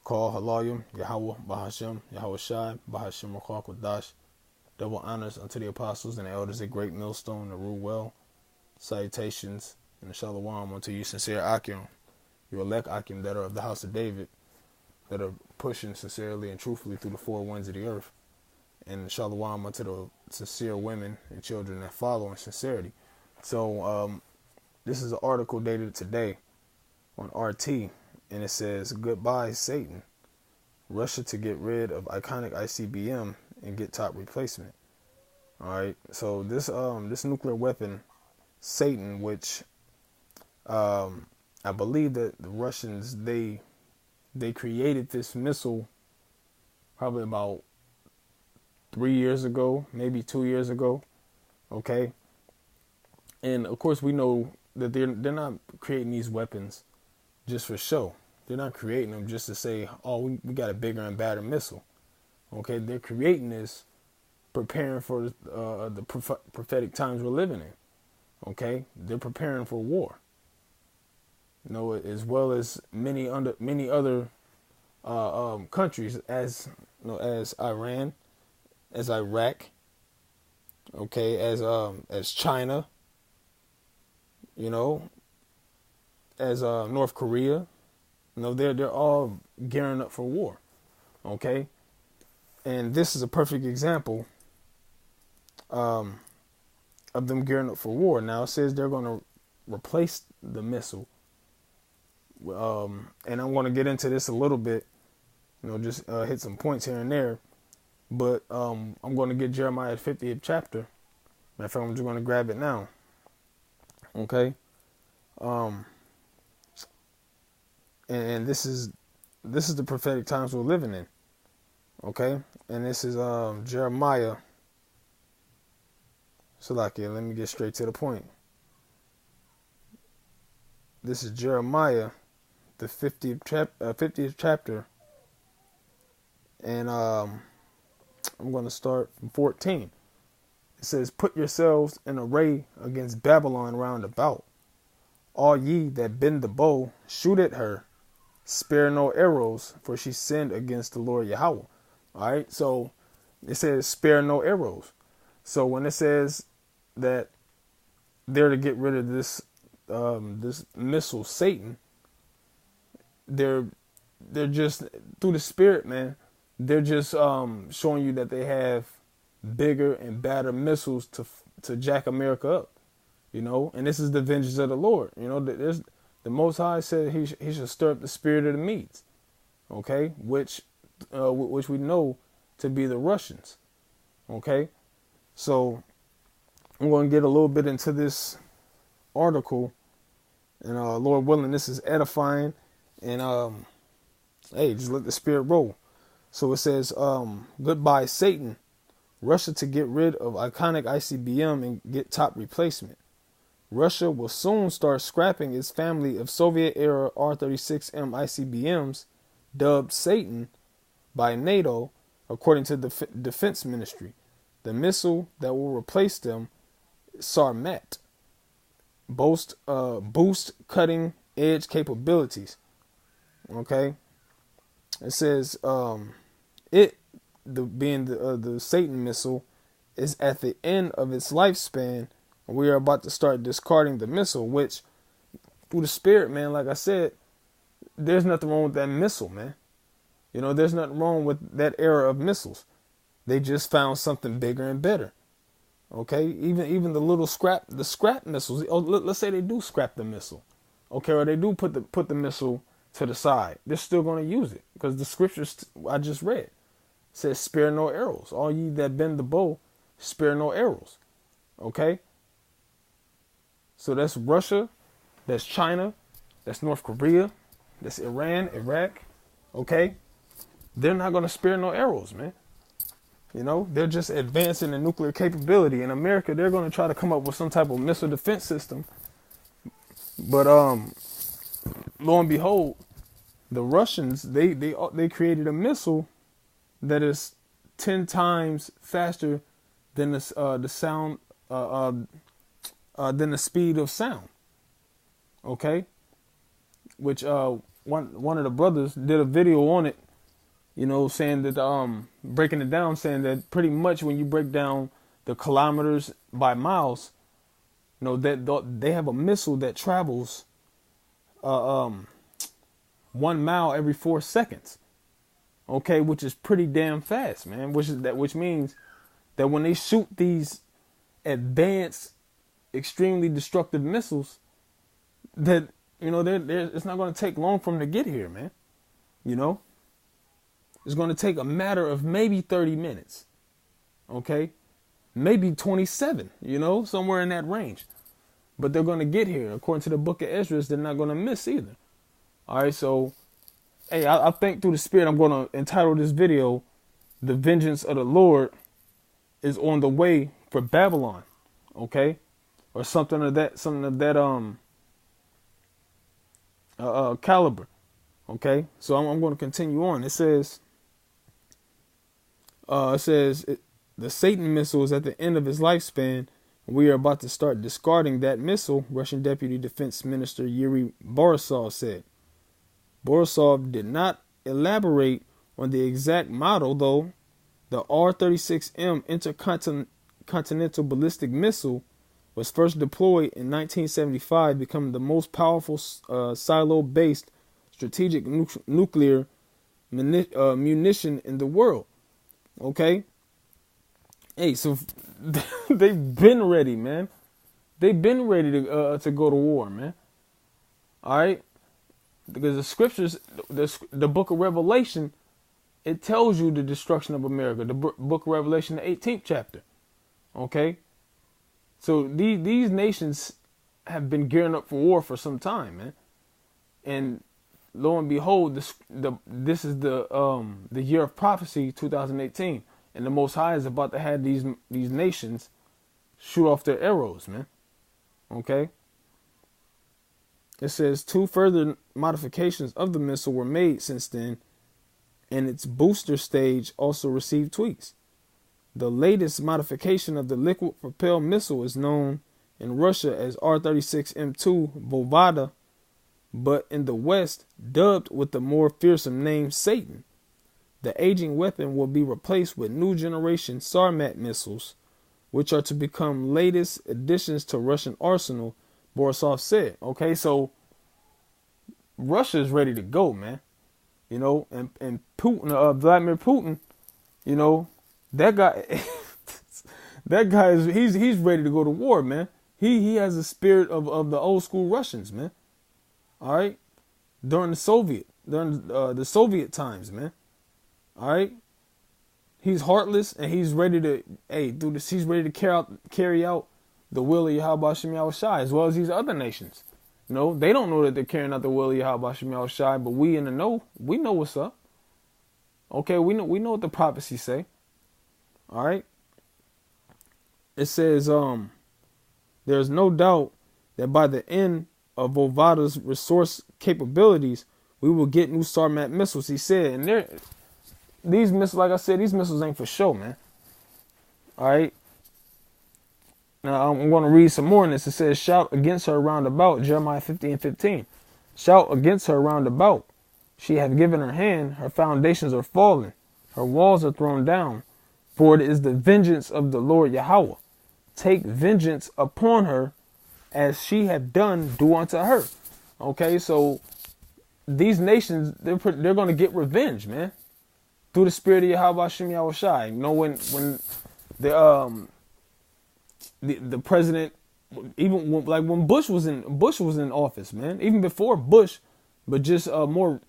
Call Halayim, Yahweh, Bahashem, Yahweh Shai, Bahashem Rakal Kodash. Double honors unto the apostles and the elders at Great Millstone to rule well. Salutations and the Shalom unto you, sincere Akim, you elect Akim that are of the house of David, that are pushing sincerely and truthfully through the four winds of the earth. And Shalom unto the sincere women and children that follow in sincerity. So this is an article dated today on RT, and it says, "Goodbye, Satan. Russia to get rid of iconic ICBM and get top replacement." All right. So this nuclear weapon, Satan, which I believe that the Russians they created this missile probably about 3 years ago, maybe 2 years ago. Okay. And of course we know that they're not creating these weapons just for show. They're not creating them just to say, oh, we got a bigger and badder missile. Okay, they're creating this, preparing for the prophetic times we're living in. Okay, they're preparing for war. You know, as well as many other countries, as you know, as Iran, as Iraq. Okay, as China. You know, as North Korea. You know, they're all gearing up for war. Okay, and this is a perfect example of them gearing up for war. Now it says they're going to replace the missile, and I'm going to get into this a little bit. You know, just hit some points here and there, but I'm going to get Jeremiah 50th chapter. Matter of fact, I'm just going to grab it now. Okay. And this is the prophetic times we're living in. Okay? And this is Jeremiah. Salakia, let me get straight to the point. This is Jeremiah, the 50th chapter. And I'm going to start from 14. It says, "Put yourselves in array against Babylon round about. All ye that bend the bow, shoot at her. Spare no arrows, for she sinned against the Lord Yahweh." All right, so it says spare no arrows. So when it says that they're to get rid of this this missile, Satan, they're just through the Spirit, man. They're just showing you that they have bigger and badder missiles to jack America up. You know, and this is the vengeance of the Lord. You know, there's the Most High said he should stir up the spirit of the Medes, okay, which we know to be the Russians, okay. So I'm going to get a little bit into this article, and Lord willing, this is edifying, and hey, just let the spirit roll. So it says, "Goodbye, Satan. Russia to get rid of iconic ICBM and get top replacement. Russia will soon start scrapping its family of Soviet-era R-36M ICBMs, dubbed Satan by NATO, according to the Defense Ministry. The missile that will replace them, Sarmat, boost cutting-edge capabilities." Okay, it says the Satan missile is at the end of its lifespan. We are about to start discarding the missile, which, through the Spirit, man, like I said, there's nothing wrong with that missile, man. You know, there's nothing wrong with that era of missiles. They just found something bigger and better. Okay, even the little scrap missiles. Oh, let's say they do scrap the missile, okay, or they do put the missile to the side. They're still going to use it because the scriptures I just read says, "Spare no arrows. All ye that bend the bow, spare no arrows." Okay. So that's Russia, that's China, that's North Korea, that's Iran, Iraq, okay? They're not going to spare no arrows, man. You know, they're just advancing the nuclear capability. In America, they're going to try to come up with some type of missile defense system. But lo and behold, the Russians, they created a missile that is 10 times faster than the sound than the speed of sound. Okay, which one of the brothers did a video on it, saying that breaking it down, saying that pretty much when you break down the kilometers by miles, that they have a missile that travels 1 mile every 4 seconds. Okay, which is pretty damn fast, man. Which means that when they shoot these advanced, extremely destructive missiles, that it's not going to take long for them to get here, man. It's going to take a matter of maybe 30 minutes. Okay, maybe 27. Somewhere in that range. But they're going to get here. According to the book of Ezra, they're not going to miss either. All right, so, hey, I think through the Spirit, I'm going to entitle this video, "The Vengeance of the Lord is on the way for Babylon," okay? Or something of that caliber, okay? So I'm going to continue on. It says, the Satan missile is at the end of its lifespan. We are about to start discarding that missile, Russian Deputy Defense Minister Yuri Borisov said. Borisov did not elaborate on the exact model, though. The R-36M intercontinental ballistic missile was first deployed in 1975, becoming the most powerful silo-based strategic nuclear munition in the world. Okay? Hey, so they've been ready, man. They've been ready to go to war, man. All right? Because the scriptures, the book of Revelation, it tells you the destruction of America. The book of Revelation, the 18th chapter. Okay? So these nations have been gearing up for war for some time, man. And lo and behold, this is the year of prophecy, 2018. And the Most High is about to have these nations shoot off their arrows, man. Okay? It says 2 further modifications of the missile were made since then, and its booster stage also received tweaks. The latest modification of the liquid-propelled missile is known in Russia as R-36M2 Bovada, but in the West, dubbed with the more fearsome name Satan. The aging weapon will be replaced with new generation Sarmat missiles, which are to become latest additions to Russian arsenal, Borisov said. Okay, so Russia is ready to go, man. And Putin, Vladimir Putin, that guy, he's ready to go to war, man. He has the spirit of the old school Russians, man. All right, during the Soviet times, man. All right, he's heartless and he's ready to do this. He's ready to carry out the will of Yahweh Shem Yahushai, as well as these other nations. They don't know that they're carrying out the will of Yahweh Shem Yahushai, but we in the know, we know what's up. Okay, we know what the prophecies say. All right. It says, there's no doubt that by the end of Vovada's resource capabilities, we will get new Sarmat missiles, he said. And these missiles, like I said, these missiles ain't for show, man. All right. Now, I'm going to read some more in this. It says, shout against her round about, Jeremiah 50:15. Shout against her round about. She hath given her hand, her foundations are fallen, her walls are thrown down. For it is the vengeance of the Lord Yahweh. Take vengeance upon her, as she hath done, do unto her. Okay, so these nations, they're going to get revenge, man. Through the spirit of Yahweh Shem Yahushai. When the president, even when Bush was in office, man, even before Bush, but just to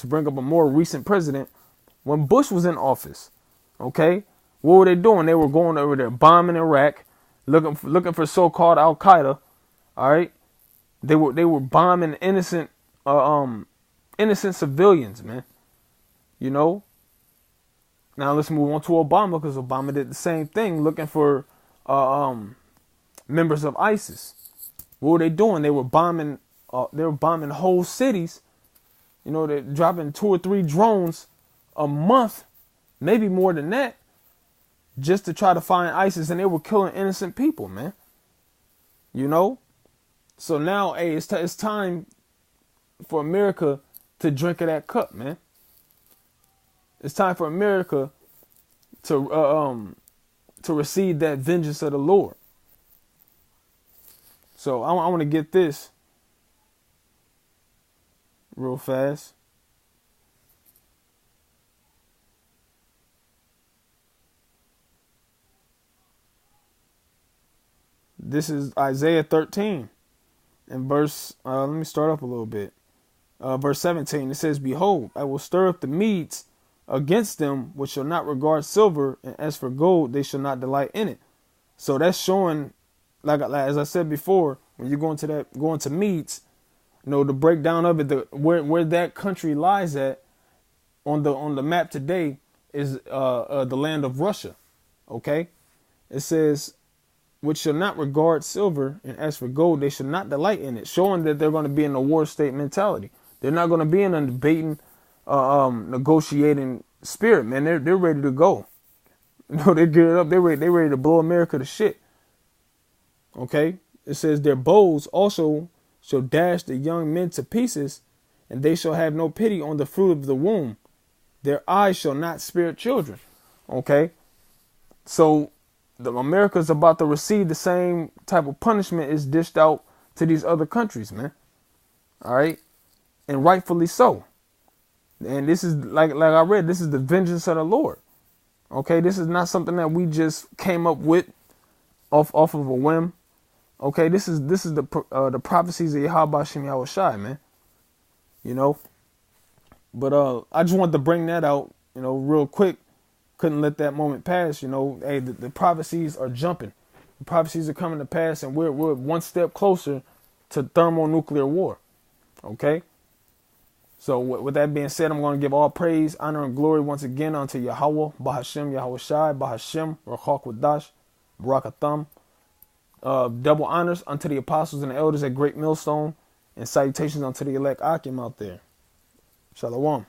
bring up a more recent president, when Bush was in office, okay, what were they doing? They were going over there bombing Iraq, looking for so-called Al Qaeda. All right, they were bombing innocent civilians, man. Now let's move on to Obama, because Obama did the same thing, looking for members of ISIS. What were they doing? They were bombing whole cities. They're dropping 2 or 3 drones a month, maybe more than that, just to try to find ISIS, and they were killing innocent people, man. So now, hey, it's time for America to drink of that cup, man. It's time for America to receive that vengeance of the Lord. So I want to get this real fast. This is Isaiah 13 and verse, let me start up a little bit. Verse 17, it says, "Behold, I will stir up the Medes against them, which shall not regard silver, and as for gold, they shall not delight in it." So that's showing, like as I said before, when you go into Medes, the breakdown of it, where that country lies at on the map today is the land of Russia. Okay, it says, "Which shall not regard silver, and as for gold, they shall not delight in it," showing that they're going to be in a war state mentality. They're not going to be in a debating, negotiating spirit, man. They're ready to go. They're geared up. They're ready to blow America to shit. Okay, it says, "Their bows also shall dash the young men to pieces, and they shall have no pity on the fruit of the womb. Their eyes shall not spare children." Okay, so America's about to receive the same type of punishment is dished out to these other countries, man. All right, and rightfully so. And this is like I read, this is the vengeance of the Lord. Okay, this is not something that we just came up with off of a whim. Okay, this is the prophecies of Yahweh Shem Yahushai, man. But I just wanted to bring that out, real quick. Couldn't let that moment pass. Hey, the prophecies are jumping. The prophecies are coming to pass, and we're one step closer to thermonuclear war. Okay. So with that being said, I'm going to give all praise, honor, and glory once again unto Yahweh, Bahashem, Yahushai, Bahashem, Rachak Wadash, Barakatham. Double honors unto the apostles and the elders at Great Millstone, and salutations unto the elect Akim out there. Shalom.